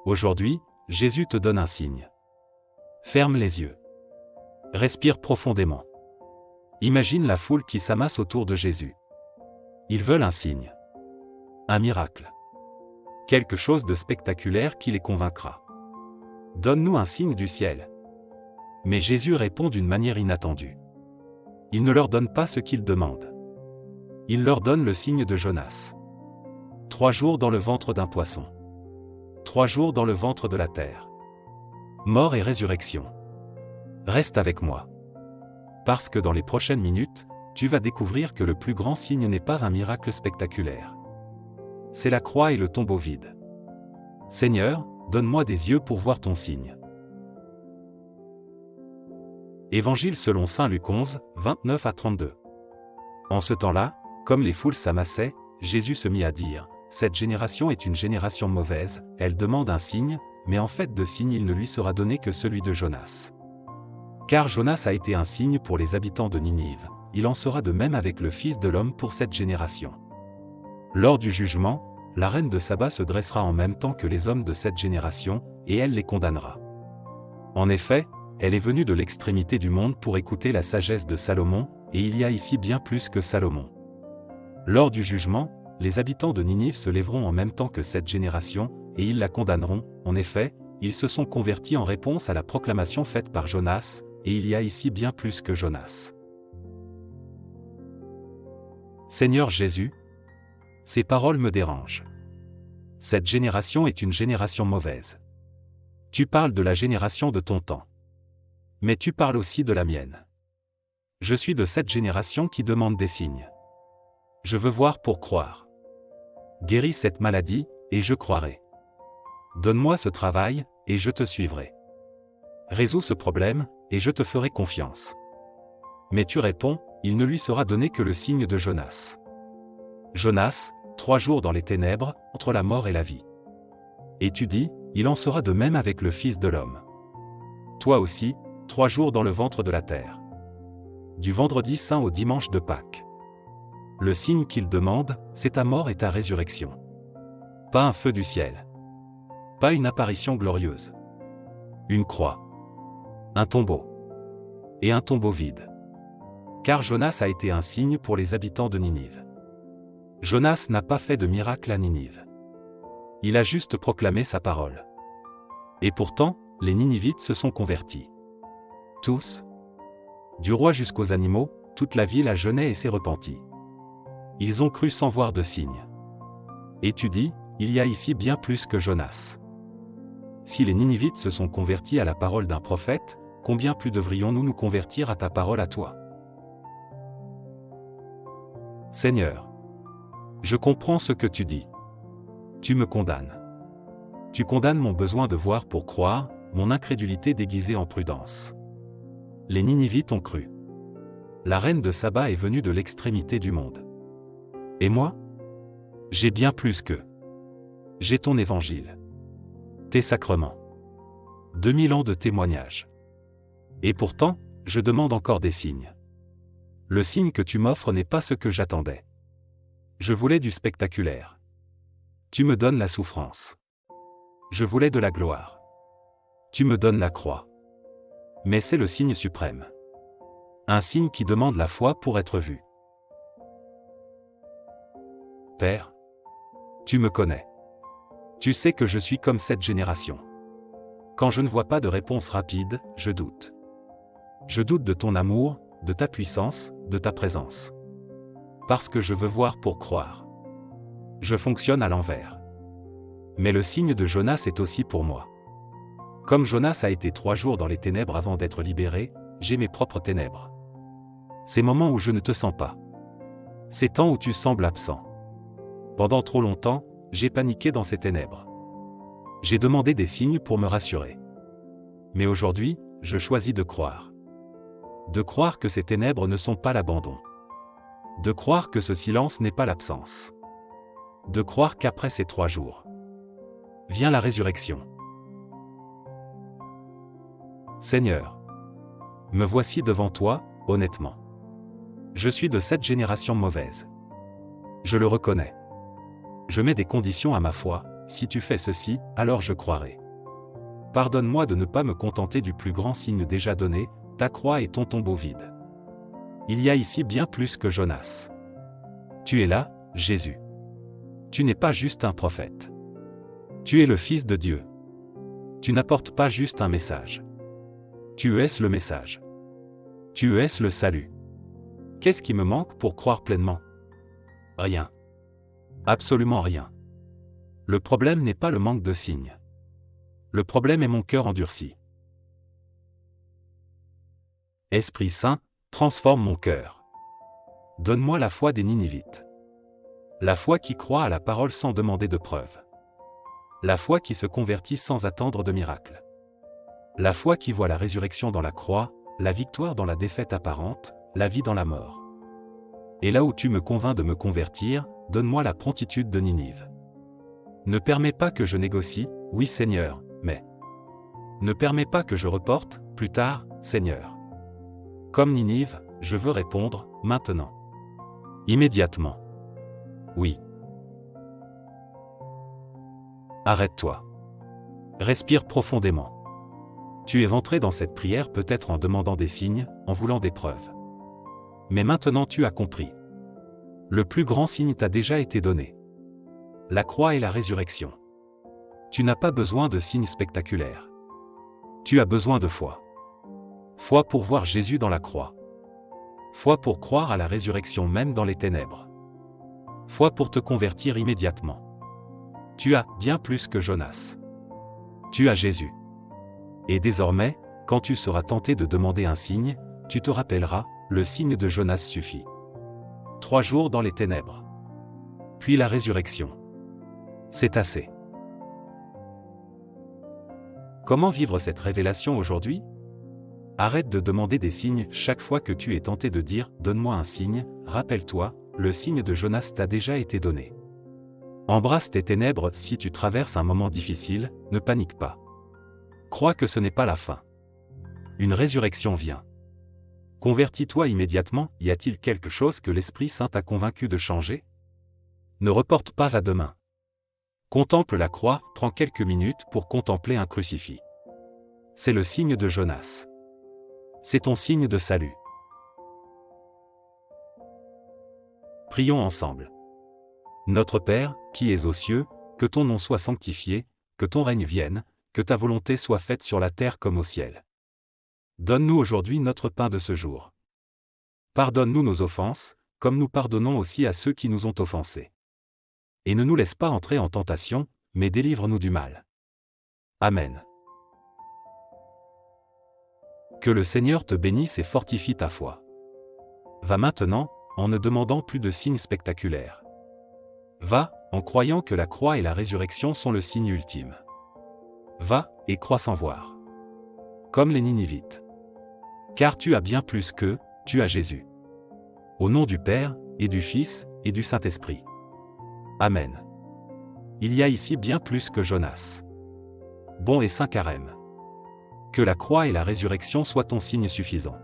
Aujourd'hui, Jésus te donne un signe. Ferme les yeux. Respire profondément. Imagine la foule qui s'amasse autour de Jésus. Ils veulent un signe. Un miracle. Quelque chose de spectaculaire qui les convaincra. Donne-nous un signe du ciel. Mais Jésus répond d'une manière inattendue. Il ne leur donne pas ce qu'ils demandent. Il leur donne le signe de Jonas. 3 jours dans le ventre d'un poisson. 3 jours dans le ventre de la terre. Mort et résurrection. Reste avec moi. Parce que dans les prochaines minutes, tu vas découvrir que le plus grand signe n'est pas un miracle spectaculaire. C'est la croix et le tombeau vide. Seigneur, donne-moi des yeux pour voir ton signe. Évangile selon saint Luc 11, 29 à 32. En ce temps-là, comme les foules s'amassaient, Jésus se mit à dire : cette génération est une génération mauvaise, elle demande un signe, mais en fait de signe il ne lui sera donné que celui de Jonas. Car Jonas a été un signe pour les habitants de Ninive, il en sera de même avec le Fils de l'homme pour cette génération. Lors du jugement, la reine de Saba se dressera en même temps que les hommes de cette génération, et elle les condamnera. En effet, elle est venue de l'extrémité du monde pour écouter la sagesse de Salomon, et il y a ici bien plus que Salomon. Lors du jugement, les habitants de Ninive se lèveront en même temps que cette génération, et ils la condamneront. En effet, ils se sont convertis en réponse à la proclamation faite par Jonas, et il y a ici bien plus que Jonas. Seigneur Jésus, ces paroles me dérangent. Cette génération est une génération mauvaise. Tu parles de la génération de ton temps. Mais tu parles aussi de la mienne. Je suis de cette génération qui demande des signes. Je veux voir pour croire. Guéris cette maladie, et je croirai. Donne-moi ce travail, et je te suivrai. Résous ce problème, et je te ferai confiance. Mais tu réponds, il ne lui sera donné que le signe de Jonas. Jonas, 3 jours dans les ténèbres, entre la mort et la vie. Et tu dis, il en sera de même avec le Fils de l'homme. Toi aussi, 3 jours dans le ventre de la terre. Du vendredi saint au dimanche de Pâques. Le signe qu'il demande, c'est ta mort et ta résurrection. Pas un feu du ciel. Pas une apparition glorieuse. Une croix. Un tombeau. Et un tombeau vide. Car Jonas a été un signe pour les habitants de Ninive. Jonas n'a pas fait de miracle à Ninive. Il a juste proclamé sa parole. Et pourtant, les Ninivites se sont convertis. Tous. Du roi jusqu'aux animaux, toute la ville a jeûné et s'est repentie. Ils ont cru sans voir de signe. Et tu dis, il y a ici bien plus que Jonas. Si les Ninivites se sont convertis à la parole d'un prophète, combien plus devrions-nous nous convertir à ta parole à toi? Seigneur, je comprends ce que tu dis. Tu me condamnes. Tu condamnes mon besoin de voir pour croire, mon incrédulité déguisée en prudence. Les Ninivites ont cru. La reine de Saba est venue de l'extrémité du monde. Et moi? J'ai bien plus qu'eux. J'ai ton évangile. Tes sacrements. 2000 ans de témoignages. Et pourtant, je demande encore des signes. Le signe que tu m'offres n'est pas ce que j'attendais. Je voulais du spectaculaire. Tu me donnes la souffrance. Je voulais de la gloire. Tu me donnes la croix. Mais c'est le signe suprême. Un signe qui demande la foi pour être vu. Père, tu me connais. Tu sais que je suis comme cette génération. Quand je ne vois pas de réponse rapide, je doute. Je doute de ton amour, de ta puissance, de ta présence. Parce que je veux voir pour croire. Je fonctionne à l'envers. Mais le signe de Jonas est aussi pour moi. Comme Jonas a été 3 jours dans les ténèbres avant d'être libéré, j'ai mes propres ténèbres. Ces moments où je ne te sens pas. Ces temps où tu sembles absent. Pendant trop longtemps, j'ai paniqué dans ces ténèbres. J'ai demandé des signes pour me rassurer. Mais aujourd'hui, je choisis de croire. De croire que ces ténèbres ne sont pas l'abandon. De croire que ce silence n'est pas l'absence. De croire qu'après ces 3 jours, vient la résurrection. Seigneur, me voici devant toi, honnêtement. Je suis de cette génération mauvaise. Je le reconnais. Je mets des conditions à ma foi, si tu fais ceci, alors je croirai. Pardonne-moi de ne pas me contenter du plus grand signe déjà donné, ta croix et ton tombeau vide. Il y a ici bien plus que Jonas. Tu es là, Jésus. Tu n'es pas juste un prophète. Tu es le Fils de Dieu. Tu n'apportes pas juste un message. Tu es le message. Tu es le salut. Qu'est-ce qui me manque pour croire pleinement? Rien. Absolument rien. Le problème n'est pas le manque de signes. Le problème est mon cœur endurci. Esprit Saint, transforme mon cœur. Donne-moi la foi des Ninivites. La foi qui croit à la parole sans demander de preuves. La foi qui se convertit sans attendre de miracle. La foi qui voit la résurrection dans la croix, la victoire dans la défaite apparente, la vie dans la mort. Et là où tu me convaincs de me convertir, donne-moi la promptitude de Ninive. Ne permets pas que je négocie, oui Seigneur, mais ne permets pas que je reporte, plus tard, Seigneur. Comme Ninive, je veux répondre, maintenant. Immédiatement. Oui. Arrête-toi. Respire profondément. Tu es entré dans cette prière peut-être en demandant des signes, en voulant des preuves. Mais maintenant tu as compris. Le plus grand signe t'a déjà été donné. La croix et la résurrection. Tu n'as pas besoin de signes spectaculaires. Tu as besoin de foi. Foi pour voir Jésus dans la croix. Foi pour croire à la résurrection même dans les ténèbres. Foi pour te convertir immédiatement. Tu as bien plus que Jonas. Tu as Jésus. Et désormais, quand tu seras tenté de demander un signe, tu te rappelleras, le signe de Jonas suffit. 3 jours dans les ténèbres. Puis la résurrection. C'est assez. Comment vivre cette révélation aujourd'hui? Arrête de demander des signes chaque fois que tu es tenté de dire « Donne-moi un signe », rappelle-toi, le signe de Jonas t'a déjà été donné. Embrasse tes ténèbres si tu traverses un moment difficile, ne panique pas. Crois que ce n'est pas la fin. Une résurrection vient. Convertis-toi immédiatement, y a-t-il quelque chose que l'Esprit Saint t'a convaincu de changer? Ne reporte pas à demain. Contemple la croix, prends quelques minutes pour contempler un crucifix. C'est le signe de Jonas. C'est ton signe de salut. Prions ensemble. Notre Père, qui es aux cieux, que ton nom soit sanctifié, que ton règne vienne, que ta volonté soit faite sur la terre comme au ciel. Donne-nous aujourd'hui notre pain de ce jour. Pardonne-nous nos offenses, comme nous pardonnons aussi à ceux qui nous ont offensés. Et ne nous laisse pas entrer en tentation, mais délivre-nous du mal. Amen. Que le Seigneur te bénisse et fortifie ta foi. Va maintenant, en ne demandant plus de signes spectaculaires. Va, en croyant que la croix et la résurrection sont le signe ultime. Va, et crois sans voir. Comme les Ninivites. Car tu as bien plus que, tu as Jésus. Au nom du Père, et du Fils, et du Saint-Esprit. Amen. Il y a ici bien plus que Jonas. Bon et saint Carême. Que la croix et la résurrection soient ton signe suffisant.